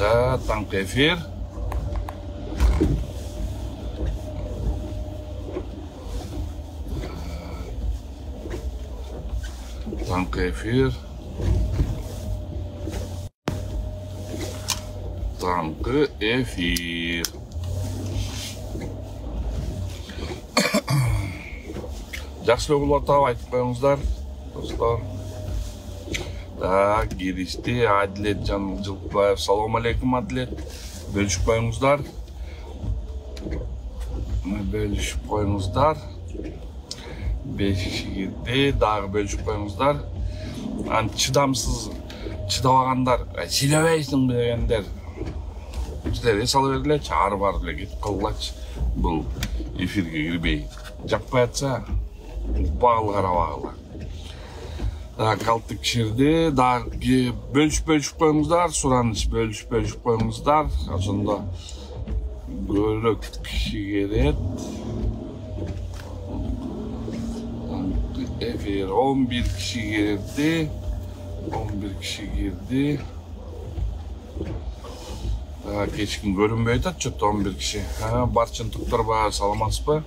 Tаңкы эфир. Tаңкы эфир. Tаңкы эфир. Жақсы угулар таап айтып коюңуздар, достор. Так, киришти Адилет Жылкыбаев. Салам алейкум, Адилет. Бөлүшүп коюңуздар. Бөлүшүп коюңуздар. 5 киши кирди, дагы бөлүшүп коюңуздар. Чыдамсыз чыдабагандар, силебейсиң дегендер. Силер сала бергилечи, ары барып эле кетип калгылачы. Бул эфирге кирбей. Жакпай атса, багыл карабагыла. Калты киширди, дагы бөлүшүп коюңуздар, сураныч бөлүшүп коюңуздар. Ошондо көбүрөөк киши келет. Эфир 11 киши кирди. 11 киши кирди. Кечкин көрүнбөй атат, чөтө 11 киши. Барчынтыктар баа, саламатсызбы?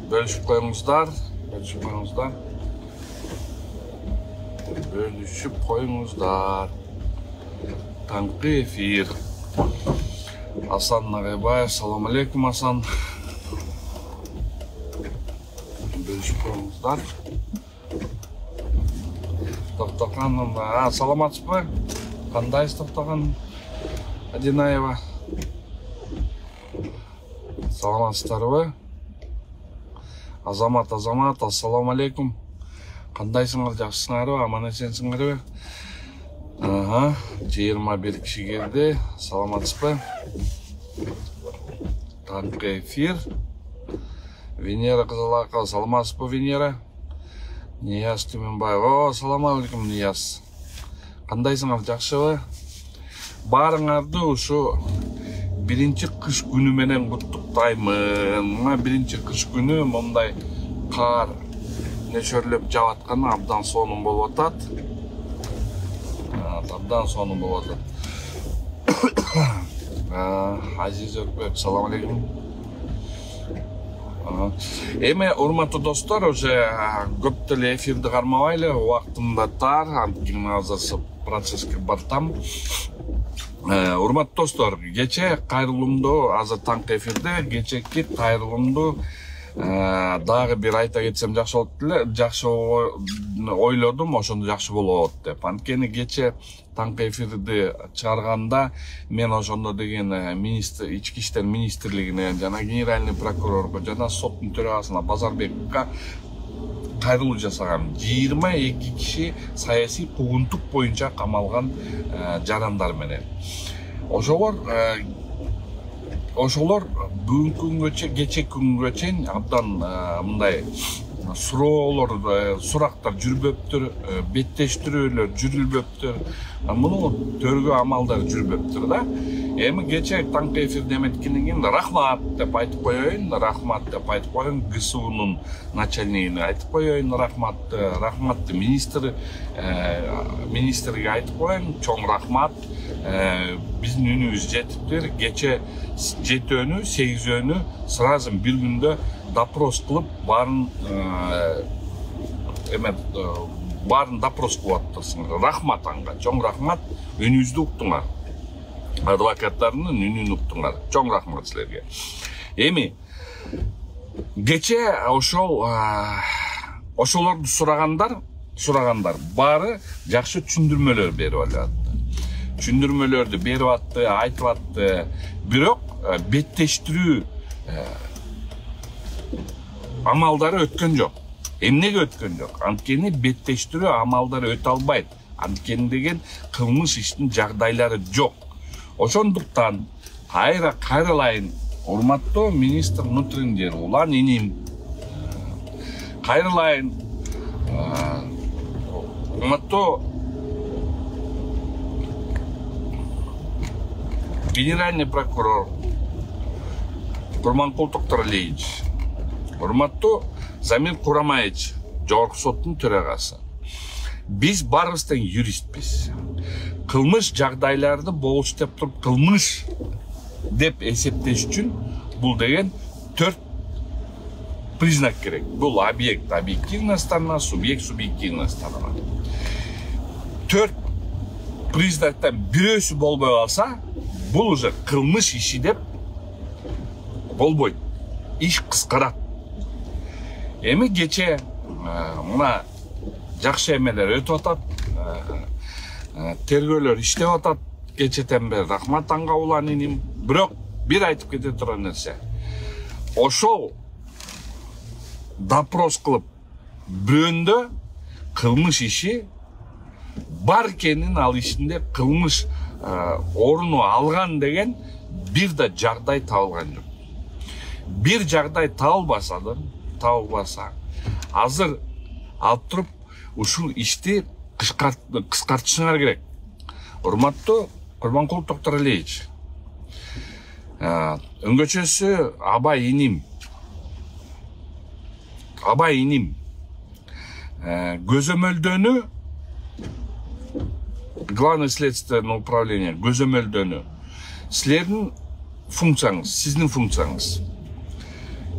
Бөлүшүп коюңуздар, бөлүшүп коюңуздар. Таңкы эфир. Асан Нагайбаев, салам алейкум, Асан. Бөлүшүп коюңуздар. Токтоган, саламатсызбы? Кандайсыз, Токтоган Адинаева? Саламатсыздарбы? Азамат, ассаламу алейкум. Кандайсыңар, жакшысыңарбы, аман эсенсиңерби? 21 киши келди. Саламатсызбы? Таңкы эфир. Венера Кызылакова, саламатсызбы, Венера? Нияз Түмөнбаев. Саламу алейкум, Нияз. Кандайсыңар, жакшыбы? Баарыңарды ушу биринчи кыш күнү менен куттуктаймын. Биринчи кыш күнү мондай кар нөшөрлөп жаап атканы абдан сонун болуп атат. Азиз Өркбек, салам алейкум. Эми урматтуу достор, уже көп деле эфирди кармабайлы, убактымда тар, анткени азыр процесске бартам. Урматтуу достор, кече кайрылымдуу, азыр таңкы эфирде кечеки кайрылымдуу дагы бир айта кетсем жакшы болот эле, жакшы ойлодум, ошондо жакшы болот деп. Анткени кече таңкы эфирди чыгарганда мен ошондо деген ички иштер министрлигине жана генеральный прокурорго жана соттун төрагасына Базарбековго кайрылуу жасагам. 22 киши саясий куугунтук боюнча камалган жарандар менен. Ошолор бүгүнкү күнгө чейин, кече күнгө чейин абдан мындай сурактар жүрбөптүр, беттештирүүлөр жүрүлбөптүр. Муну төргөө амалдар жүрбөптүр да. Эми кече таңкы эфирде эметкенден кийин рахмат деп айтып коеюн, ГСУнун начальнигине айтып коеюн, рахматты министрге айтып коеюн, чоң рахмат. Биздин үнүбүз жетиптир. Кече 7-өнү, 8-өнү сразу бир күндө допрос кылып, баарын допрос кылып аттырсыңар. Рахмат анга, чоң рахмат. Үнүбүздү уктуңар. Адвокаттарынын үнүн уктуңар. Чоң рахмат силерге. Эми кече ошолорду сурагандар баары жакшы түшүндүрмөлөр берип атты. Түшүндүрмөлөрдү берип атты, айтып атты. Бирок беттештирүү амалдары өткөн жок. Эмнеге өткөн жок? Анткени беттештирүү амалдары өтө албайт. Анткени деген кылмыш иштин жагдайлары жок. Ошондуктан кайрылайын, урматтуу министр внутренних дел, улан иним. Кайрылайын, урматтуу генеральный прокурор Курманкул Токторлиевич, урматтуу Замир Курамаевич, жогорку соттун төрагасы. Биз барыбыз тең юристпиз. кылмыш жагдайларды болуш деп туруп кылмыш деп эсептеш үчүн бул деген 4 признак керек. Бул объект объективная сторона, субъект субъективная сторона. 4 признактан бирөөсү болбой калса, бул уже кылмыш иши деп болбойт. Иш кыскарат. Эми кече мына жакшы эмелер өтүп атат. Тергөөлөр иштеп атат. Кечетен бери рахмат анга улан иним. Бирок бир айтып кете турган нерсе. Ошол допрос кылып бирөөндө кылмыш иши бар экенин, ал ишинде кылмыш орну алган деген бир да жагдай табылган жок. Бир жагдай табылбаса, азыр алып туруп ушул ишти кыскартышыңар керек. Урматтуу Курбанкулов Токторалиевич, өңгөчөсү Абай иним, көзөмөлдөнү, Главное следственное управление көзөмөлдөнү силердин функцияңыз, сиздин функцияңыз.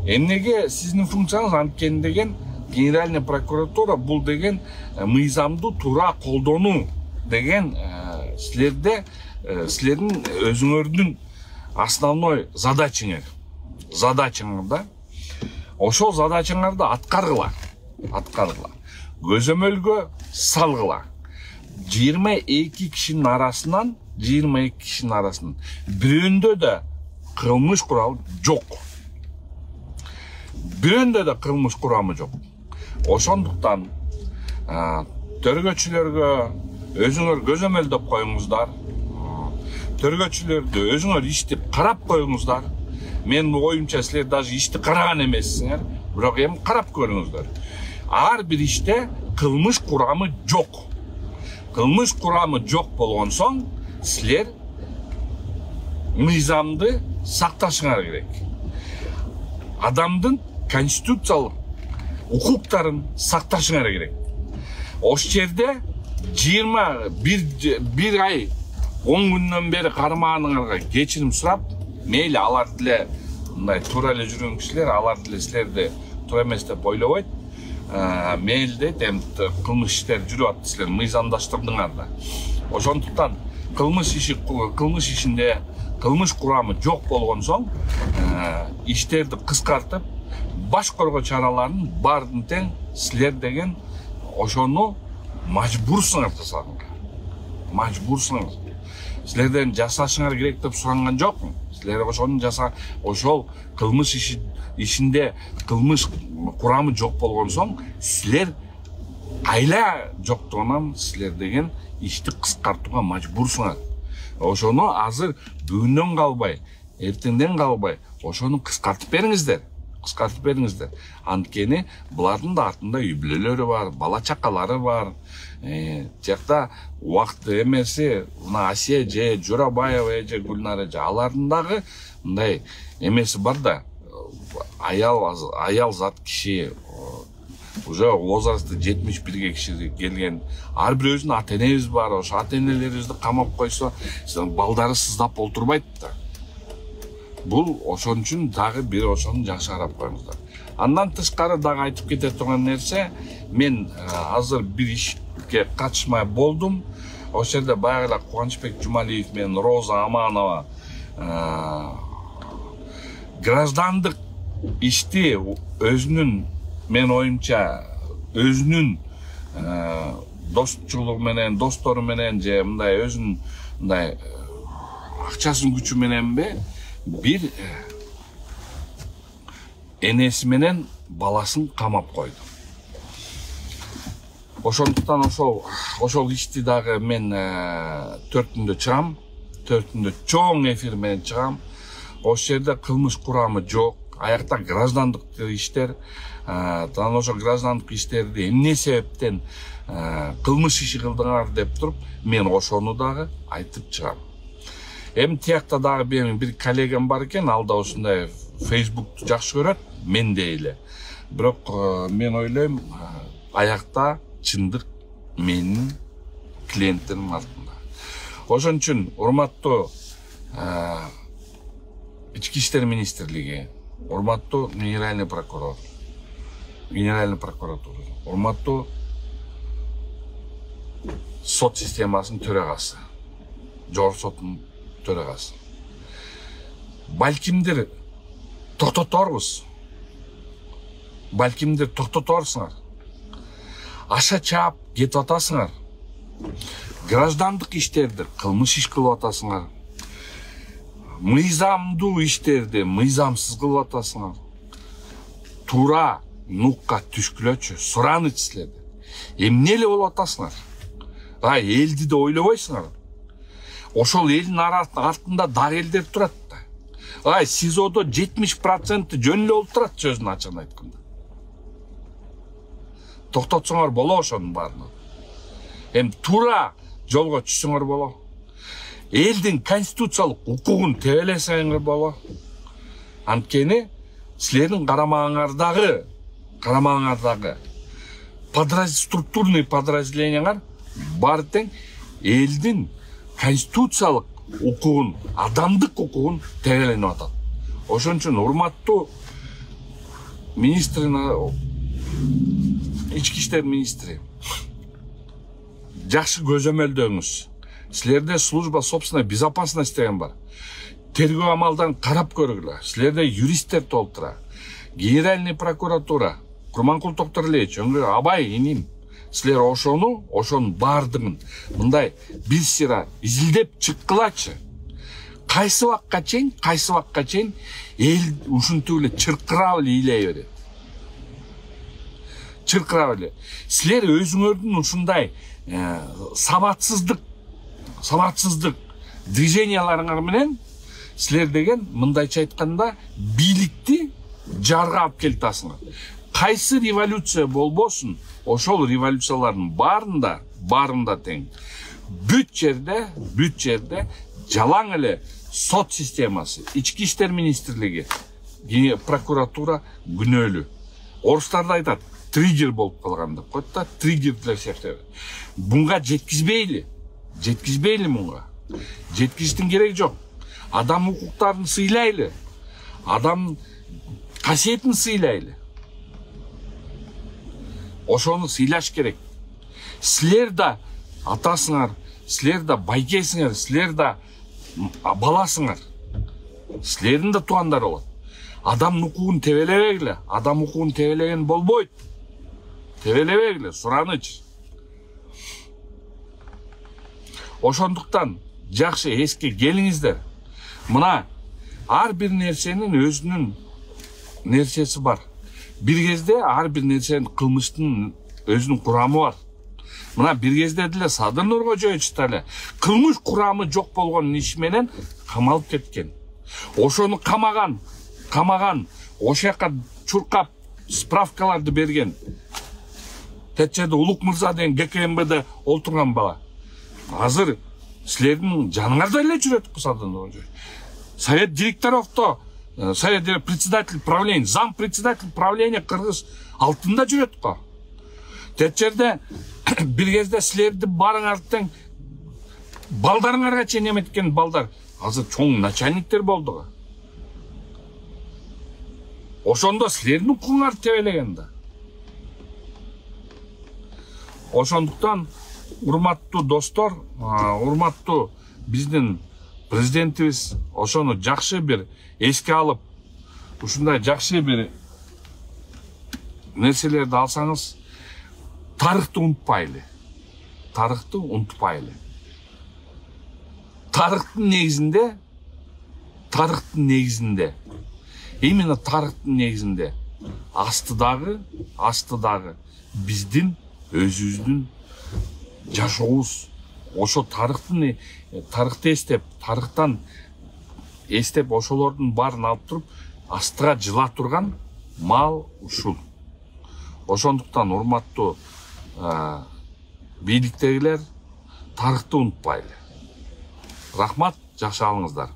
Эмнеге сиздин функцияңыз анткени деген Генеральная прокуратура бул деген мыйзамды туура колдонуу деген силердин өзүңөрдүн основной задачаңарда ошол задачаңарды аткаргыла. Көзөмөлгө салгыла. 22 кишинин арасынан бирөөндө да кылмыш курамы жок. Ошондуктан төргөчүлөргө өзүңөр көзөмөлдөп коюңуздар. Төргөчүлөрдү өзүңөр иштеп карап коюңуздар. Мен оюмча силер даже ишти караган эмессиңер, бирок эми карап көрүңүздөр. Ар бир иште кылмыш курамы жок. Кылмыш курамы жок болгон соң, силер мыйзамды сакташыңар керек. Адамдын конституциялык укуктарын сакташыңар керек. Ошол жерде 21 ай 10 күндөн бери кармаганыңарга кечирим сурап, мейли алар деле мындай туура эле жүргөн кишилер, алар деле силерди туура эмес деп ойлобойт. Мейли дейт, кылмыш иштер жүрүп атты, силер мыйзамдаштырдыңар да. Ошондуктан кылмыш ишинде кылмыш курамы жок болгон соң, иштерди кыскартып, баш коргоо чараларын баардын тең силер деген ошону мажбурсуңар жасагanga. Мажбурсуңар. Силерден жасашыңар керек деп суранган жокмун. Силер ошону ошол кылмыш ишинде кылмыш курамы жок болгон соң, силер айла жоктугунан силер деген ишти кыскартууга мажбурсуңар. Ошону азыр бүгүндөн калбай, эртеңден калбай, ошону кыскартып бериңиздер. Анткени булардын да артында үй бүлөлөрү бар, бала чакалары бар. Жакта убакыт эмеси, мына Асия же Журабаева же Гүлнара же алардын дагы мындай эмеси бар да, аял зат киши, уже возрасты 71-ге киши келген. Ар бир өзүнүн ата-энебиз бар, ошо ата-энелерибизди камап койсо, балдары сыздап олтурбайт да. Бул ошон үчүн дагы бир ошону жакшы карап коюңуздар. Андан тышкары дагы айтып кете турган нерсе, мен азыр бир ишке катышмай болдум. Ошол жерде баягы Кубанычбек Жумалиев менен Роза Аманова граждандык ишти өзүнүн, мен оюмча, өзүнүн достчулугу менен, достору менен же мындай өзүнүн мындай акчасын күчү мененби бир энеси менен баласын камап койду. Ошондуктан ошол ишти дагы мен 4-түндө чыгам, 4-түндө чоң эфир менен чыгам. Ошол жерде кылмыш курамы жок, аякта граждандык иштер, ошо граждандык иштерди эмне себептен кылмыш иши кылдыңар деп туруп, мен ошону дагы айтып чыгам. Эми тиякта дагы менин бир коллегам бар экен, ал да ушундай Facebook'tu жакшы көрөт, мендей эле. Бирок мен ойлойм, аякта чындык менин клиенттеримдин артында. Ошон үчүн урматтуу Ички иштер министрлиги, урматтуу генеральный прокурор, генеральный прокуратура, урматтуу сот системасынын төрагасы, жогорку соттун төрагасы. Балкимдир токтоторбуз. Балкимдир токтоторсуңар. Аша чаап кетип атасыңар. Граждандык иштерди кылмыш иш кылып атасыңар. Мыйзамдуу иштерди мыйзамсыз кылып атасыңар. Туура нукка түшкүлөчү, сураныч силерде. Эмне эле болуп атасыңар? Элди да ойлобойсуңар. Ошол элдин артында дагы элдер турат да. СИЗОдо 70% жөн эле болуп турат, сөзүн ачыгын айтканда. Токтотсоңор боло ошонун баарына. Туура жолго түшсөңөр боло. Элдин конституциялык укугун тебелесеңер боло. Анткени силердин карамагыңардагы структурный подразделенияңар баары тең элдин конституциялык укугун, адамдык укугун тебеленип атат. Ошон үчүн урматтуу Ички иштер министри, жакшы көзөмөлдөңүз. Силерде служба собственной безопасности деген бар. Тергөө амалдан карап көргүлө. Силерде юристтер толтура. Генеральный прокуратура, Курманкул Токторлевич, абай иним. Силер ошонун баардыгын мындай бир сыйра изилдеп чыккылачы. Кайсы вакытка чейин эл ушинтип эле чыркырап эле ыйлай берет. Чыркырап эле. Силер өзүңөрдүн ушундай сабатсыздык движенияларыңар менен силер деген мындайча айтканда бийликти жарга алып келатасыңар. Кайсы революция болбосун, ошол революциялардын баарында тең. Бүт жерде жалаң эле сот системасы, ички иштер министрлиги, прокуратура күнөөлүү. Орустарда айтат, триггер болуп калган деп коет да, триггерлер сыяктуу. Мунга жеткизбейли мунга. Жеткиштин кереги жок. Адам укуктарын сыйлайлы. Адам касиетин сыйлайлы. Ошону сыйлаш керек. Силер да атасыңар, силер да байкесиңер, силер да баласыңар. Силердин да туугандар болот. Адам укугун тебелебегиле. Адам укугун тебелеген болбойт. Тебелебегиле, сураныч. Ошондуктан жакшы эске келиңиздер. Мына ар бир нерсенин өзүнүн нерсеси бар. Бир кезде ар бир нерсенин кылмыштын өзүнүн курамы бар. Мына бир кезде деле Садыр Нуркожоевич деле кылмыш курамы жок болгон иш менен камалып кеткен. Ошону камаган, ошол жака чуркап справкаларды берген. Течеде Улук Мырза деген ГКМБде олтурган бала. Азыр силердин жаныңарда эле жүрөт Садыр Нуркожоевич. Совет директоровто, совет председатель правления, зам председатель правления Кыргыз алтында жүрөт го. Течерде бир кезде силерди барыңар тең балдарыңарга чейин эметкен балдар азыр чоң начальниктер болду го. Ошондо силердин укугуңар тебелеген да. Ошондуктан урматтуу достор, урматтуу биздин президентибиз ошону жакшы бир эске алып, ушундай жакшы бир нерселерди алсаңыз, тарыхты унутпайлы. Тарыхтын негизинде, именно тарыхтын негизинде астыдагы биздин өзүбүздүн жашообуз. Ошо тарыхты эстеп, тарыхтан эстеп, ошолордун баарын алып туруп, астыга жыла турган мал ушул. Ошондуктан урматтуу бийликтегилер, тарыхты унутпайлы. Рахмат, жакшы алыңыздар.